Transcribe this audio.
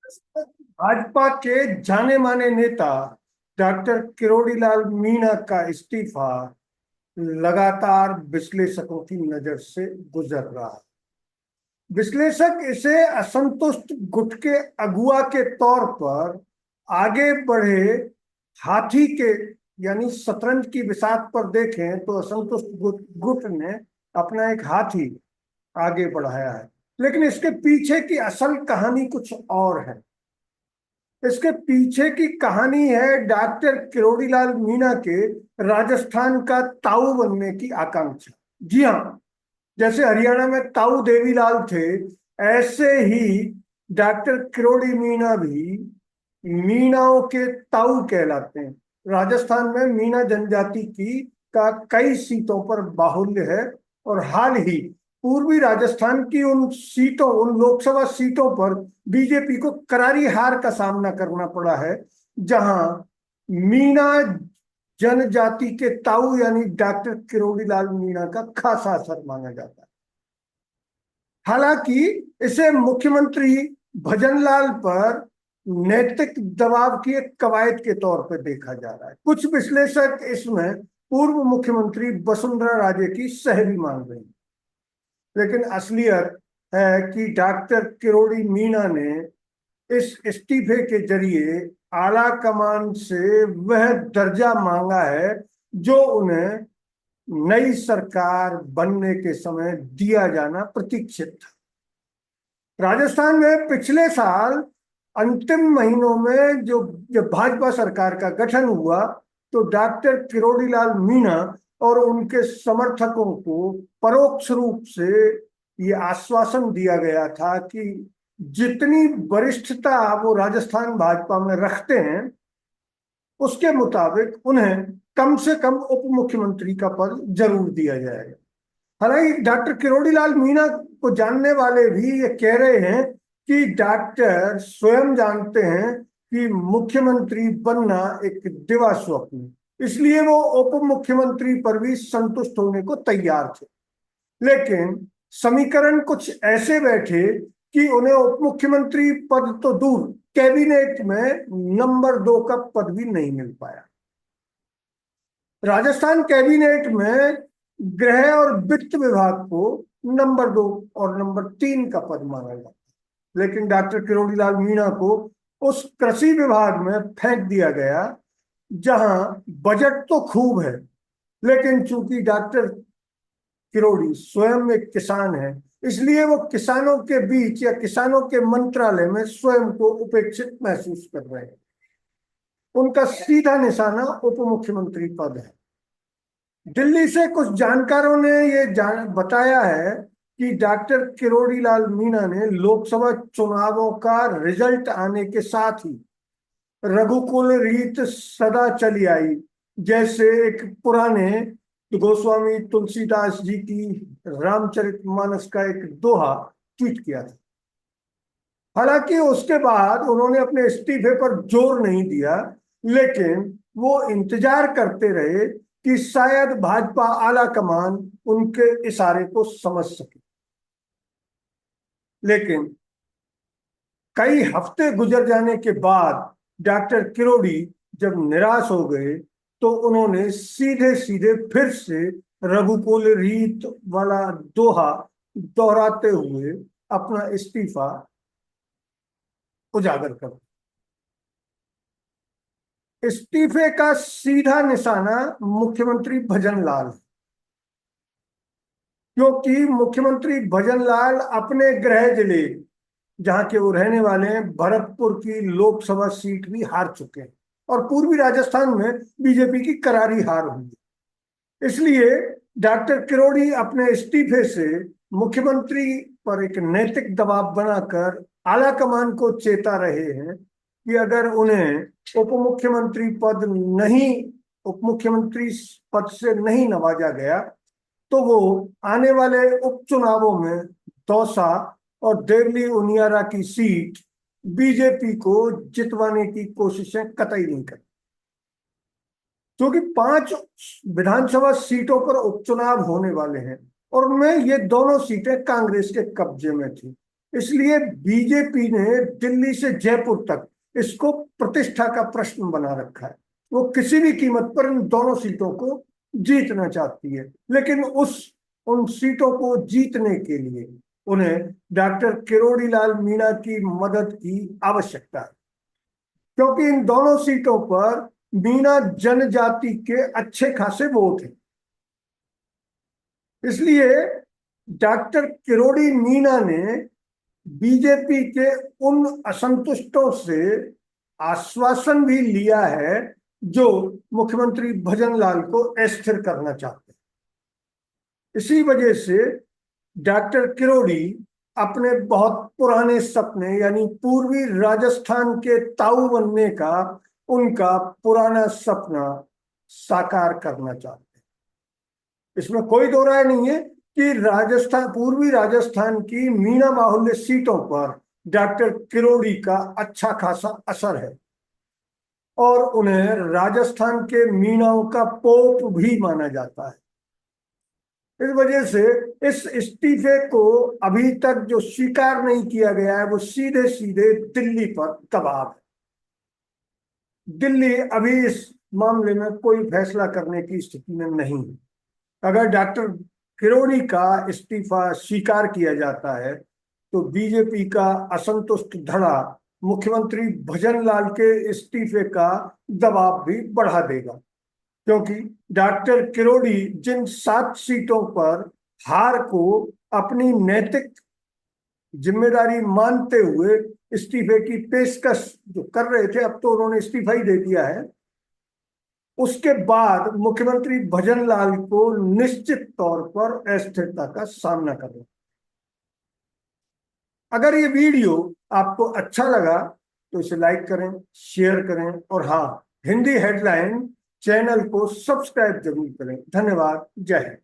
भाजपा के जाने माने नेता डॉक्टर किरोड़ी लाल मीणा का इस्तीफा लगातार विश्लेषकों की नजर से गुजर रहा है। विश्लेषक इसे असंतुष्ट गुट के अगुआ के तौर पर आगे बढ़े हाथी के, यानी शतरंज की बिसात पर देखें तो असंतुष्ट गुट ने अपना एक हाथी आगे बढ़ाया है। लेकिन इसके पीछे की असल कहानी कुछ और है। इसके पीछे की कहानी है डॉक्टर किरोड़ी लाल मीणा के राजस्थान का ताऊ बनने की आकांक्षा। जी हाँ, जैसे हरियाणा में ताऊ देवीलाल थे, ऐसे ही डॉक्टर किरोड़ी मीणा भी मीणाओं के ताऊ कहलाते हैं। राजस्थान में मीणा जनजाति की का कई सीटों पर बाहुल्य है और हाल ही पूर्वी राजस्थान की उन लोकसभा सीटों पर बीजेपी को करारी हार का सामना करना पड़ा है, जहां मीणा जनजाति के ताऊ यानी डॉक्टर किरोड़ी लाल मीणा का खासा असर माना जाता है। हालांकि इसे मुख्यमंत्री भजनलाल पर नैतिक दबाव की एक कवायद के तौर पर देखा जा रहा है। कुछ विश्लेषक इसमें पूर्व मुख्यमंत्री वसुंधरा राजे की सह भी मान रहे हैं। लेकिन असलियत है कि डॉक्टर किरोड़ी मीणा ने इस इस्तीफे के जरिए आला कमान से वह दर्जा मांगा है जो उन्हें नई सरकार बनने के समय दिया जाना प्रतीक्षित था। राजस्थान में पिछले साल अंतिम महीनों में जब भाजपा सरकार का गठन हुआ, तो डॉक्टर किरोड़ी लाल मीणा और उनके समर्थकों को परोक्ष रूप से ये आश्वासन दिया गया था कि जितनी वरिष्ठता वो राजस्थान भाजपा में रखते हैं, उसके मुताबिक उन्हें कम से कम उप मुख्यमंत्री का पद जरूर दिया जाएगा। हालांकि डॉक्टर किरोड़ी लाल मीणा को जानने वाले भी ये कह रहे हैं कि डॉक्टर स्वयं जानते हैं कि मुख्यमंत्री बनना एक दिवा स्वप्न है, इसलिए वो उप मुख्यमंत्री पर भी संतुष्ट होने को तैयार थे। लेकिन समीकरण कुछ ऐसे बैठे कि उन्हें उप मुख्यमंत्री पद तो दूर, कैबिनेट में नंबर 2 का पद भी नहीं मिल पाया। राजस्थान कैबिनेट में गृह और वित्त विभाग को नंबर 2 और नंबर 3 का पद माना जाता है। लेकिन डॉक्टर किरोड़ी लाल मीणा को उस कृषि विभाग में फेंक दिया गया, जहां बजट तो खूब है, लेकिन चूंकि डॉक्टर किरोड़ी स्वयं एक किसान है, इसलिए वो किसानों के बीच या किसानों के मंत्रालय में स्वयं को उपेक्षित महसूस कर रहे हैं। उनका सीधा निशाना उप मुख्यमंत्री पद है। दिल्ली से कुछ जानकारों ने बताया है कि डॉक्टर किरोड़ी लाल मीणा ने लोकसभा चुनावों का रिजल्ट आने के साथ ही रघुकुल रीत सदा चली आई, जैसे एक पुराने गोस्वामी तुलसीदास जी की रामचरितमानस का एक दोहा ट्वीट किया था। हालांकि उसके बाद उन्होंने अपने इस्तीफे पर जोर नहीं दिया, लेकिन वो इंतजार करते रहे कि शायद भाजपा आला कमान उनके इशारे को समझ सके। लेकिन कई हफ्ते गुजर जाने के बाद डॉक्टर किरोड़ी जब निराश हो गए, तो उन्होंने सीधे सीधे फिर से रघुकुल रीत वाला दोहा दोहराते हुए अपना इस्तीफा उजागर कर। इस्तीफे का सीधा निशाना मुख्यमंत्री भजनलाल है, क्योंकि मुख्यमंत्री भजनलाल अपने गृह जिले, जहां के वो रहने वाले हैं, भरतपुर की लोकसभा सीट भी हार चुके हैं और पूर्वी राजस्थान में बीजेपी की करारी हार हुई। इसलिए डॉक्टर किरोड़ी अपने इस्तीफे से मुख्यमंत्री पर एक नैतिक दबाव बनाकर आला कमान को चेता रहे हैं कि अगर उन्हें नहीं उप मुख्यमंत्री पद से नहीं नवाजा गया, तो वो आने वाले उपचुनावों में दौसा और देवली उनियारा की सीट बीजेपी को जितवाने की कोशिशें कतई नहीं कर, क्योंकि 5 विधानसभा सीटों पर उपचुनाव होने वाले हैं और उनमें ये दोनों सीटें कांग्रेस के कब्जे में थी। इसलिए बीजेपी ने दिल्ली से जयपुर तक इसको प्रतिष्ठा का प्रश्न बना रखा है। वो किसी भी कीमत पर इन दोनों सीटों को जीतना चाहती है, लेकिन उन सीटों को जीतने के लिए उन्हें डॉक्टर किरोड़ी लाल मीणा की मदद की आवश्यकता है, क्योंकि इन दोनों सीटों पर मीणा जनजाति के अच्छे खासे वोट हैं। इसलिए डॉक्टर किरोड़ी मीणा ने बीजेपी के उन असंतुष्टों से आश्वासन भी लिया है जो मुख्यमंत्री भजनलाल को अस्थिर करना चाहते हैं। इसी वजह से डॉक्टर किरोड़ी अपने बहुत पुराने सपने यानी पूर्वी राजस्थान के ताऊ बनने का उनका पुराना सपना साकार करना चाहते हैं। इसमें कोई दो राय नहीं है कि पूर्वी राजस्थान की मीणा बाहुल्य सीटों पर डॉक्टर किरोड़ी का अच्छा खासा असर है और उन्हें राजस्थान के मीणाओं का पोप भी माना जाता है। इस वजह से इस इस्तीफे को अभी तक जो स्वीकार नहीं किया गया है वो सीधे सीधे दिल्ली पर दबाव है। दिल्ली अभी इस मामले में कोई फैसला करने की स्थिति में नहीं है। अगर डॉक्टर किरोड़ी का इस्तीफा स्वीकार किया जाता है तो बीजेपी का असंतुष्ट धड़ा मुख्यमंत्री भजनलाल के इस्तीफे का दबाव भी बढ़ा देगा, क्योंकि डॉक्टर किरोड़ी जिन 7 सीटों पर हार को अपनी नैतिक जिम्मेदारी मानते हुए इस्तीफे की पेशकश जो कर रहे थे, अब तो उन्होंने इस्तीफा ही दे दिया है, उसके बाद मुख्यमंत्री भजनलाल को निश्चित तौर पर अस्थिरता का सामना करना। अगर ये वीडियो आपको अच्छा लगा तो इसे लाइक करें, शेयर करें और हाँ, हिंदी हेडलाइन चैनल को सब्सक्राइब जरूर करें। धन्यवाद। जय हिंद।